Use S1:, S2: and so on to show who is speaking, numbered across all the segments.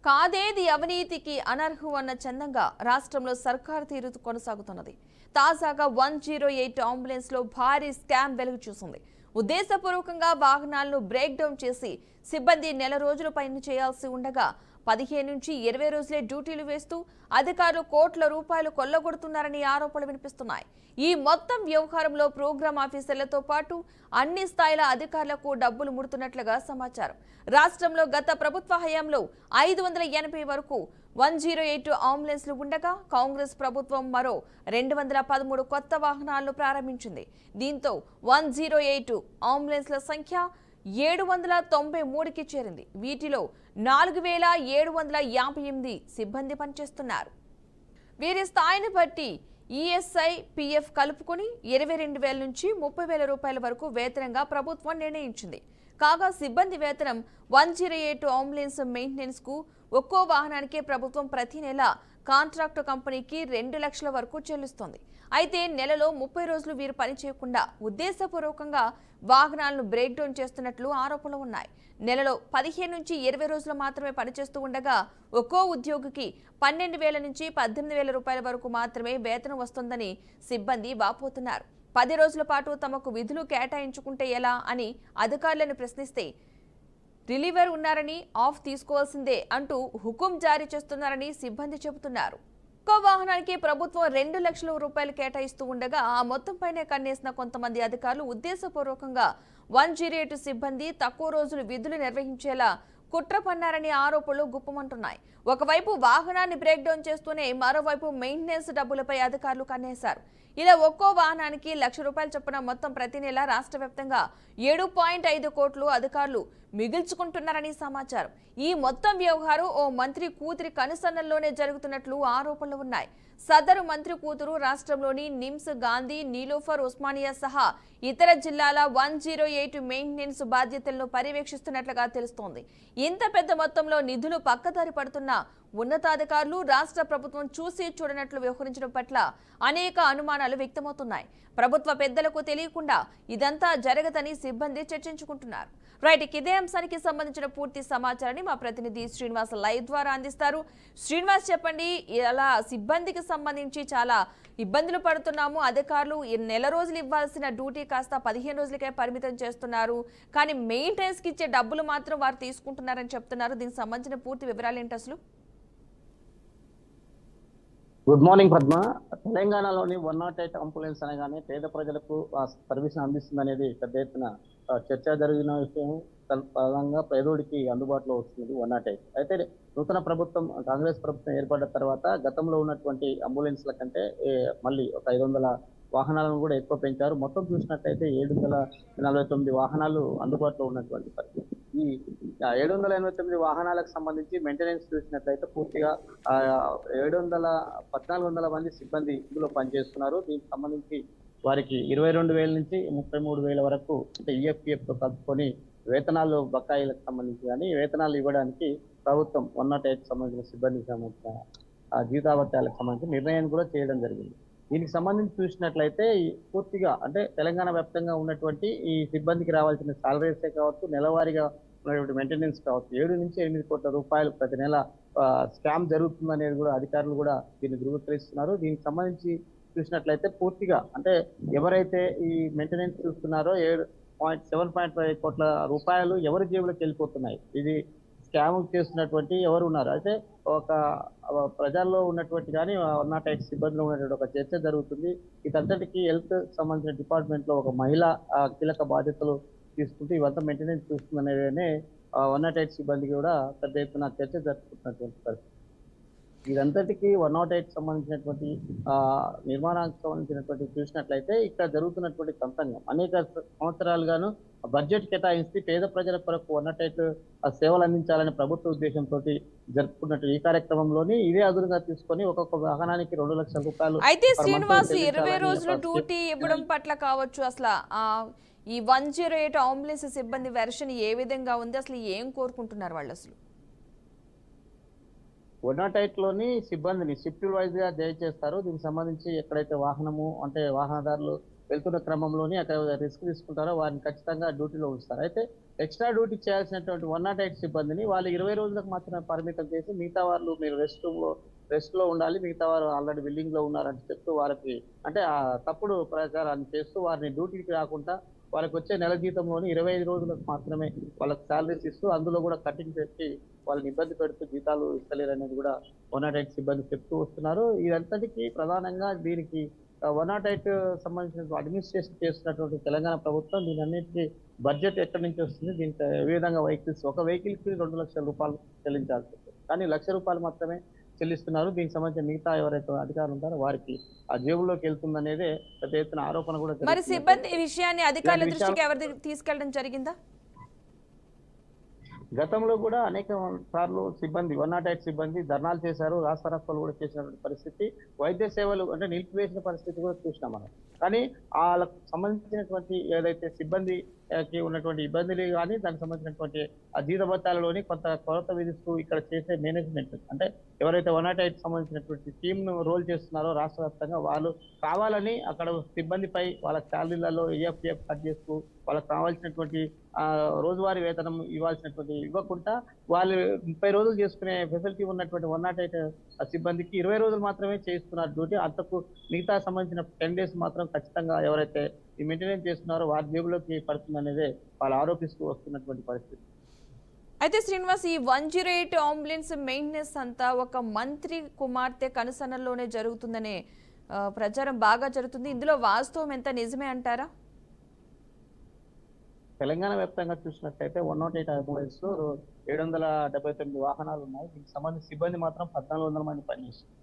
S1: కాదేది అవినీతికి అనర్హం అన్న చందంగా రాష్ట్రంలో సర్కారు తీరు కొనసాగుతున్నది. తాజాగా 108 అంబులెన్స్ లో భారీ స్కామ్ వెలుగు చూసింది. ఉద్దేశపూర్వకంగా వాహనాలను బ్రేక్ డౌన్ చేసి సిబ్బంది నెల రోజుల పైన చేయాల్సి ఉండగా 15 నుంచి 20 రోజులే డ్యూటీలు వేస్తూ అధికారులు కోట్ల రూపాయలు కొల్లగొడుతున్నారని ఆరోపణలు వినిపిస్తున్నాయి. ఈ మొత్తం వ్యవహారంలో ప్రోగ్రామ్ ఆఫీసర్లతో పాటు అన్ని స్థాయిల అధికారులకు డబ్బులు ముడుతున్నట్లుగా సమాచారం. రాష్ట్రంలో గత ప్రభుత్వ హయాంలో 580 వరకు 108 అంబులెన్స్లు ఉండగా కాంగ్రెస్ ప్రభుత్వం మరో 213 కొత్త వాహనాలను ప్రారంభించింది. దీంతో 108 అంబులెన్స్ల సంఖ్య 793కి చేరింది. వీటిలో 4758 సిబ్బంది పనిచేస్తున్నారు. వీరి స్థాయిని బట్టి ఈఎస్ఐ, పిఎఫ్ కలుపుకుని 22,000 నుంచి 30,000 రూపాయల వరకు వేతనంగా ప్రభుత్వం నిర్ణయించింది. కాగా సిబ్బంది వేతనం 108 అంబులెన్స్ మెయింటెనెన్స్ కు ఒక్కో వాహనానికి ప్రభుత్వం ప్రతి నెల కాంట్రాక్టు కంపెనీకి 2 లక్షల వరకు చెల్లిస్తోంది. అయితే నెలలో 30 రోజులు వీరు పని చేయకుండా ఉద్దేశపూర్వకంగా వాహనాలను బ్రేక్ డౌన్ చేస్తున్నట్లు ఆరోపణలు ఉన్నాయి. నెలలో 15 నుంచి 20 రోజులు మాత్రమే పనిచేస్తూ ఉండగా ఒక్కో ఉద్యోగికి 12,000 నుంచి 18,000 రూపాయల వరకు మాత్రమే వేతనం వస్తుందని సిబ్బంది వాపోతున్నారు. 10 రోజుల పాటు తమకు విధులు కేటాయించుకుంటే ఎలా అని అధికారులను ప్రశ్నిస్తే రిలీవర్ ఉన్నారని ఆఫ్ తీసుకోవాల్సిందే అంటూ హుకుం జారీ చేస్తున్నారని సిబ్బంది చెబుతున్నారు. ఒక్కో వాహనానికి ప్రభుత్వం 2 లక్షల రూపాయలు కేటాయిస్తూ ఉండగా ఆ మొత్తంపైనే కన్నేసిన కొంతమంది అధికారులు ఉద్దేశపూర్వకంగా 108 సిబ్బంది తక్కువ రోజులు విధులు నిర్వహించేలా కుట్ర పన్నారని ఆరోపణలు గుప్పమంటున్నాయి. ఒకవైపు వాహనాన్ని బ్రేక్ డౌన్ చేస్తూనే మరోవైపు మెయింటెనెన్స్ డబ్బులపై అధికారులు కన్నేశారు. ఇలా ఒక్కో వాహనానికి 1 లక్ష రూపాయలు చొప్పున మొత్తం ప్రతి నెల రాష్ట్ర వ్యాప్తంగా 7.5 కోట్లు అధికారులు మిగిల్చుకుంటున్నారని సమాచారం. ఈ మొత్తం వ్యవహారం ఓ మంత్రి కూతురి కనుసన్నల్లోనే జరుగుతున్నట్లు ఆరోపణలు ఉన్నాయి. సదరు మంత్రి కూతురు రాష్ట్రంలోని నిమ్స్, గాంధీ, నీలోఫర్, ఉస్మానియా సహా ఇతర జిల్లాల 108 మెయింటెనెన్స్ బాధ్యతలను పర్యవేక్షిస్తున్నట్లుగా తెలుస్తోంది. ఇంత పెద్ద మొత్తంలో నిధులు పక్కదారి పడుతున్న ఉన్నతాధికారులు రాష్ట్ర ప్రభుత్వం చూసి చూడనట్లు వ్యవహరించడం పట్ల అనేక అనుమానాలు వ్యక్తమవుతున్నాయి. ప్రభుత్వ పెద్దలకు తెలియకుండా ఇదంతా జరగదని సిబ్బంది చర్చించుకుంటున్నారు. రైట్, ఇదే అంశానికి సంబంధించిన పూర్తి సమాచారాన్ని మా ప్రతినిధి శ్రీనివాస్ లైవ్ ద్వారా అందిస్తారు. శ్రీనివాస్, చెప్పండి, ఇలా సిబ్బందికి సంబంధించి చాలా ఇబ్బందులు పడుతున్నాము. అధికారులు నెల రోజులు ఇవ్వాల్సిన డ్యూటీ కాస్త 15 రోజులకే పరిమితం చేస్తున్నారు. కానీ మెయింటెనెన్స్ కి ఇచ్చే డబ్బులు మాత్రం వారు తీసుకుంటున్నారని చెప్తున్నారు. దీనికి సంబంధించిన పూర్తి వివరాలు ఏంటి అసలు?
S2: Good morning Padma. తెలంగాణలోని 108 అంబులెన్స్ అనగానే పేద ప్రజలకు సర్వీస్ అందిస్తుంది అనేది పెద్ద ఎత్తున చర్చ జరిగిన విషయం. ప్రధానంగా పేదోడికి అందుబాటులో వస్తుంది 108. అయితే నూతన ప్రభుత్వం, కాంగ్రెస్ ప్రభుత్వం ఏర్పడిన తర్వాత గతంలో ఉన్నటువంటి అంబులెన్స్ల కంటే మళ్ళీ ఒక 500 వాహనాలను కూడా ఎక్కువ పెంచారు. మొత్తం చూసినట్లయితే 749 వాహనాలు అందుబాటులో ఉన్నటువంటి పరిస్థితి. ఈ 789 వాహనాలకు సంబంధించి మెయింటెనెన్స్ చూసినట్లయితే పూర్తిగా 1400 మంది సిబ్బంది ఇందులో పనిచేస్తున్నారు. దీనికి సంబంధించి వారికి 22,000 నుంచి 33,000 వరకు అంటే ఈఎఫ్పిఎఫ్ తో కలుపుకొని వేతనాలు బకాయిలకు సంబంధించి కానీ వేతనాలు ఇవ్వడానికి ప్రభుత్వం 108 సంబంధించిన సిబ్బందికి సంబంధించిన జీతాభత్యాలకు సంబంధించిన నిర్ణయాన్ని కూడా చేయడం జరిగింది. దీనికి సంబంధించి చూసినట్లయితే పూర్తిగా అంటే తెలంగాణ వ్యాప్తంగా ఉన్నటువంటి ఈ సిబ్బందికి రావాల్సిన సాలరీసే కావచ్చు, నెలవారీగా ఉన్నటువంటి మెయింటెనెన్స్ కావచ్చు, 7 నుంచి 8 కోట్ల రూపాయలు ప్రతి నెల స్కామ్ జరుగుతుందనేది కూడా అధికారులు కూడా దీన్ని ధృవీకరిస్తున్నారు. దీనికి సంబంధించి చూసినట్లయితే పూర్తిగా అంటే ఎవరైతే ఈ మెయింటెనెన్స్ చూస్తున్నారో 7.5 కోట్ల రూపాయలు ఎవరి జేబులకు వెళ్ళిపోతున్నాయి, ఇది స్కామ్ చేస్తున్నటువంటి ఎవరు ఉన్నారు. అయితే ఒక ప్రజల్లో ఉన్నటువంటి కానీ 108 సిబ్బందిలో ఉన్నటువంటి ఒక చర్చ జరుగుతుంది. ఇదంతటికి హెల్త్ సంబంధించిన డిపార్ట్మెంట్ లో ఒక మహిళ కీలక బాధ్యతలు తీసుకుంటూ ఇవంతా మెయింటెనెన్స్ చూస్తుందనేదే 108 సిబ్బందికి కూడా పెద్ద ఎత్తున చర్చ జరుపుకుంటున్నటువంటి పరిస్థితి. ఇదంతటికి 108 సంబంధించినటువంటి నిర్మాణానికి సంబంధించినటువంటి చూసినట్లయితే ఇక్కడ జరుగుతున్నటువంటి తంతంగం అనేక సంవత్సరాలుగాను బడ్జెట్ కేటాయించి పేద ప్రజల కొరకు 108 సేవలు అందించాలనే ప్రభుత్వ ఉద్దేశంతో జరుపుకున్నట్టు ఈ కార్యక్రమంలోని ఇదే అదునుగా తీసుకొని ఒక్కొక్క వాహనానికి 2 లక్షల రూపాయలు.
S1: అయితే శ్రీనివాస్, 20 రోజులు డ్యూటీ ఇవ్వడం పట్ల కావచ్చు, అసలు ఈ 108 అంబులెన్స్ సిబ్బంది వెర్షన్ ఏ విధంగా ఉంది, అసలు ఏం కోరుకుంటున్నారు వాళ్ళు? అసలు
S2: 108 లోని సిబ్బందిని షిఫ్ట్ వైజ్ గా చేస్తారు. దీనికి సంబంధించి ఎక్కడైతే వాహనము అంటే వాహనదారులు వెళ్తున్న క్రమంలోని అక్కడ రిస్క్ తీసుకుంటారో వారిని ఖచ్చితంగా డ్యూటీలో ఉంచుతారు. అయితే ఎక్స్ట్రా డ్యూటీ చేయాల్సినటువంటి 108 సిబ్బందిని వాళ్ళు 20 రోజులకు మాత్రమే పరిమితం చేసి మిగతా వాళ్ళు మీరు రెస్ట్ లో ఉండాలి, మిగతా వారు ఆల్రెడీ బిల్డింగ్ లో ఉన్నారని చెప్తూ వారికి అంటే ఆ తప్పుడు ప్రచారాన్ని చేస్తూ వారిని డ్యూటీకి రాకుండా వాళ్ళకి వచ్చే నెల జీతంలోని 25 రోజులకు మాత్రమే వాళ్ళకి శాలరీస్ ఇస్తూ అందులో కూడా కటింగ్ పెట్టి వాళ్ళని ఇబ్బంది పెడుతూ జీతాలు ఇస్తలేరు అనేది కూడా 108 సిబ్బంది చెప్తూ వస్తున్నారు. ఇదంతటికీ ప్రధానంగా దీనికి 108 సంబంధించిన అడ్మినిస్ట్రేషన్ చేస్తున్నటువంటి తెలంగాణ ప్రభుత్వం దీని అన్నిటికీ బడ్జెట్ ఎక్కడి నుంచి వస్తుంది, దీనికి ఏ విధంగా ఒక వెహికల్ కి 2 లక్షల రూపాయలు చెల్లించాల్సి వస్తుంది, కానీ ₹1,00,000 మాత్రమే చెల్లిస్తున్నారు. దీనికి సంబంధించిన మిగతా ఎవరైతే అధికారులు ఉంటారో వారికి ఆ జేబులోకి వెళ్తుందనేదే పెద్ద ఎత్తున ఆరోపణ కూడా
S1: మరి
S2: జరుగుతుంది.
S1: సిబ్బంది విషయాన్ని అధికారుల దృష్టికి ఎవరి తీసుకెళ్లడం జరిగిందా?
S2: గతంలో కూడా అనేక సార్లు సిబ్బంది 108 సిబ్బంది ధర్నాలు చేశారు, రాస్తారోకోలు కూడా చేసినటువంటి పరిస్థితి, వైద్య సేవలు అంటే నిలిపివేసిన పరిస్థితి కూడా చూసినాం మనం. కానీ వాళ్ళకు సంబంధించినటువంటి ఏదైతే సిబ్బందికి ఉన్నటువంటి ఇబ్బందులు కానీ దానికి సంబంధించినటువంటి ఆ జీతభత్యాలలోని కొంత కొరత విధిస్తూ ఇక్కడ చేసే మేనేజ్మెంట్ అంటే ఎవరైతే 108 సంబంధించినటువంటి టీమ్ ను రోల్ చేస్తున్నారో రాష్ట్ర వ్యాప్తంగా వాళ్ళు కావాలని అక్కడ సిబ్బందిపై వాళ్ళ శాలరీలలో EFF కట్ చేస్తూ వాళ్ళకి కావాల్సినటువంటి రోజువారీ వేతనం ఇవ్వాల్సినటువంటి ఇవ్వకుండా వాళ్ళు 30 రోజులు చేసుకునే ఫెసిలిటీ ఉన్నటువంటి 108 సిబ్బందికి 20 రోజులు మాత్రమే చేయిస్తున్నారు డ్యూటీ. అంతకు మిగతా సంబంధించిన 10 డేస్ మాత్రం ఖచ్చితంగా ఎవరైతే ఈ మెయింటెనెన్స్ చేస్తున్నారో వారి జేబులోకి పడుతుంది అనేది వాళ్ళు ఆరోపిస్తూ వస్తున్నటువంటి పరిస్థితి.
S1: అయితే శ్రీనివాస్, ఈ 108 అంబులెన్స్ మెయింటెనెన్స్ అంతా ఒక మంత్రి కుమార్తె కనుసన్నల్లోనే జరుగుతుందనే ప్రచారం బాగా జరుగుతుంది. ఇందులో వాస్తవం ఎంత నిజమే అంటారా?
S2: తెలంగాణ వ్యాప్తంగా చూసినట్లయితే 108 అంబులెన్స్ 779 వాహనాలు ఉన్నాయి. దీనికి సంబంధించి సిబ్బంది మాత్రం 1400 మంది పనిచేస్తారు.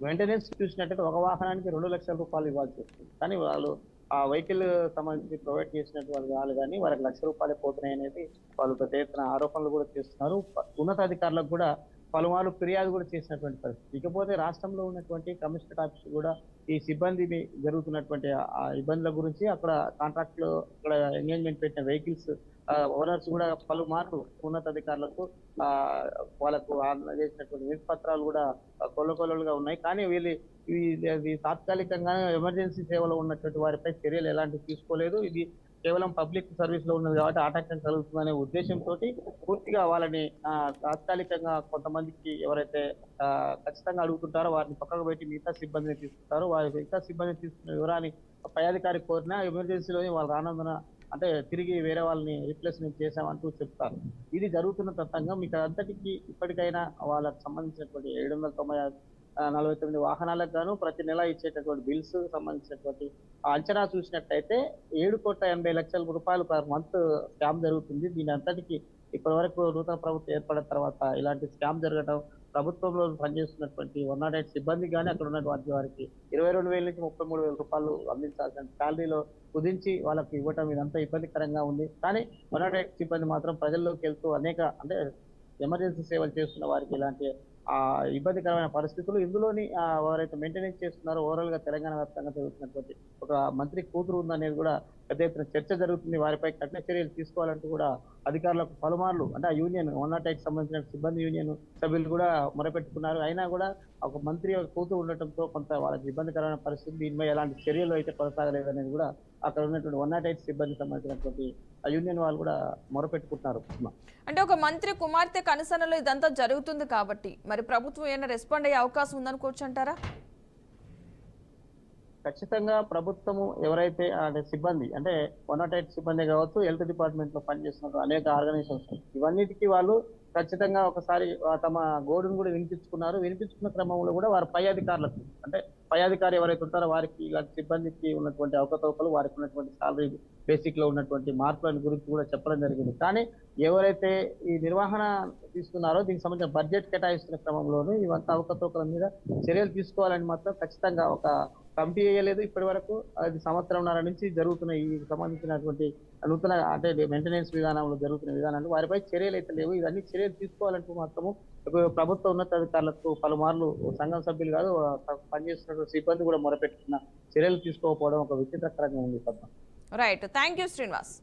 S2: మెయింటెనెన్స్ చూసినట్లయితే ఒక వాహనానికి ₹2,00,000 ఇవ్వాల్సి వస్తుంది, కానీ వాళ్ళు ఆ వెహికల్ సంబంధించి ప్రొవైడ్ చేసినటువంటి వాళ్ళు కానీ వాళ్ళకి ₹1,00,000 పోతున్నాయి అనేది వాళ్ళు పెద్ద ఎత్తున ఆరోపణలు కూడా చేస్తున్నారు. ఉన్నతాధికారులకు కూడా పలుమార్లు ఫిర్యాదు కూడా చేసినటువంటి పరిస్థితి. ఇకపోతే రాష్ట్రంలో ఉన్నటువంటి కమిషనర్ ఆఫీస్ కూడా ఈ సిబ్బందిని జరుగుతున్నటువంటి ఆ ఇబ్బందుల గురించి అక్కడ కాంట్రాక్ట్ లో అక్కడ ఎంగేజ్మెంట్ పెట్టిన వెహికల్స్ ఓనర్స్ కూడా పలుమార్లు ఉన్నతాధికారులకు వాళ్ళకు చేసినటువంటి వినతి పత్రాలు కూడా కొల్లకొల్లలుగా ఉన్నాయి. కానీ ఇది తాత్కాలికంగా ఎమర్జెన్సీ సేవలో ఉన్నటువంటి వారిపై చర్యలు ఎలాంటివి తీసుకోలేదు. ఇది కేవలం పబ్లిక్ సర్వీస్ లో ఉన్నది కాబట్టి ఆటంకం కలుగుతుందనే ఉద్దేశంతో పూర్తిగా వాళ్ళని తాత్కాలికంగా కొంతమందికి ఎవరైతే ఖచ్చితంగా అడుగుతుంటారో వారిని పక్కకు పెట్టి మిగతా సిబ్బందిని తీసుకుంటారు. వారి మిగతా సిబ్బందిని తీసుకున్న వివరాన్ని పై అధికారి కోరినా ఎమర్జెన్సీలోని వాళ్ళు రానందున అంటే తిరిగి వేరే వాళ్ళని రీప్లేస్మెంట్ చేశామంటూ చెప్తారు. ఇది జరుగుతున్న తత్వంగా మీకు అంతటికి ఇప్పటికైనా వాళ్ళకు సంబంధించినటువంటి 749 వాహనాలకు గాను ప్రతి నెల ఇచ్చేటటువంటి బిల్స్ సంబంధించినటువంటి అంచనా చూసినట్టయితే ₹7,80,00,000 పర్ మంత్ స్కామ్ జరుగుతుంది. దీని అంతటికి ఇప్పటి వరకు నూతన ప్రభుత్వం ఏర్పడిన తర్వాత ఇలాంటి స్కామ్ జరగడం, ప్రభుత్వంలో పనిచేస్తున్నటువంటి 108 సిబ్బంది కానీ అక్కడ ఉన్నటువంటి వారికి 22,000 నుంచి 33,000 అందించాల్సిన శాలరీలో కుదించి వాళ్ళకి ఇవ్వటం ఇదంతా ఇబ్బందికరంగా ఉంది. కానీ 108 సిబ్బంది మాత్రం ప్రజల్లోకి వెళ్తూ అనేక అంటే ఎమర్జెన్సీ సేవలు చేస్తున్న వారికి ఇలాంటి ఇబ్బందికరమైన పరిస్థితులు ఇందులోని ఎవరైతే మెయింటెనెన్స్ చేస్తున్నారో ఓవరాల్ గా తెలంగాణ వ్యాప్తంగా జరుగుతున్నటువంటి ఒక మంత్రి కూతురు ఉందనేది కూడా పెద్ద ఎత్తున చర్చ జరుగుతుంది. వారిపై కఠిన చర్యలు తీసుకోవాలంటూ కూడా అధికారులకు పలుమార్లు అంటే ఆ యూనియన్ 108 సంబంధించిన సిబ్బంది యూనియన్ సభ్యులు కూడా మొరపెట్టుకున్నారు. అయినా కూడా ఒక మంత్రి కూతురు ఉండటంతో కొంత వాళ్ళకి ఇబ్బందికరమైన పరిస్థితి, దీనిపై ఎలాంటి చర్యలు అయితే కొనసాగలేదనేది కూడా అక్కడ ఉన్నటువంటి 108 సిబ్బంది సంబంధించినటువంటి ఆ యూనియన్ వాళ్ళు కూడా మొరపెట్టుకుంటున్నారు.
S1: అంటే ఒక మంత్రి కుమార్తె కనుసన్నలో ఇదంతా జరుగుతుంది కాబట్టి మరి ప్రభుత్వం ఏమైనా రెస్పాండ్ అయ్యే అవకాశం ఉందనుకోవచ్చు అంటారా?
S2: ఖచ్చితంగా ప్రభుత్వము ఎవరైతే సిబ్బంది అంటే 108 సిబ్బంది కావచ్చు, హెల్త్ డిపార్ట్మెంట్ లో పనిచేస్తున్న అనేక ఆర్గనైజేషన్స్ ఇవన్నిటికీ వాళ్ళు ఖచ్చితంగా ఒకసారి తమ గోడును కూడా వినిపించుకున్న క్రమంలో కూడా వారి పై అధికారులకు అంటే పై అధికారి ఎవరైతే ఉంటారో వారికి ఇలాంటి సిబ్బందికి ఉన్నటువంటి అవకతవకలు, వారికి ఉన్నటువంటి సాలరీ బేసిక్ లో ఉన్నటువంటి మార్పుల గురించి కూడా చెప్పడం జరిగింది. కానీ ఎవరైతే ఈ నిర్వహణ తీసుకున్నారో దీనికి సంబంధించిన బడ్జెట్ కేటాయిస్తున్న క్రమంలోనూ ఇవంతా అవకతవకల మీద చర్యలు తీసుకోవాలని మాత్రం ఖచ్చితంగా ఒక కమిటీ వేయలేదు ఇప్పటి వరకు. అది సంవత్సరంన్నర నుంచి జరుగుతున్న ఈ సంబంధించినటువంటి నూతన అంటే మెయింటెనెన్స్ విధానంలో జరుగుతున్న విధానాలు వారిపై చర్యలు అయితే లేవు. ఇవన్నీ చర్యలు తీసుకోవాలంటూ మాత్రము ప్రభుత్వ ఉన్నతాధికారులకు పలుమార్లు సంఘం సభ్యులు కాదు పనిచేస్తున్నటువంటి సిబ్బంది కూడా మొరపెట్టుకున్న చర్యలు తీసుకోకపోవడం ఒక విచిత్రకరంగా ఉంది.
S1: Right, thank you Srinivas.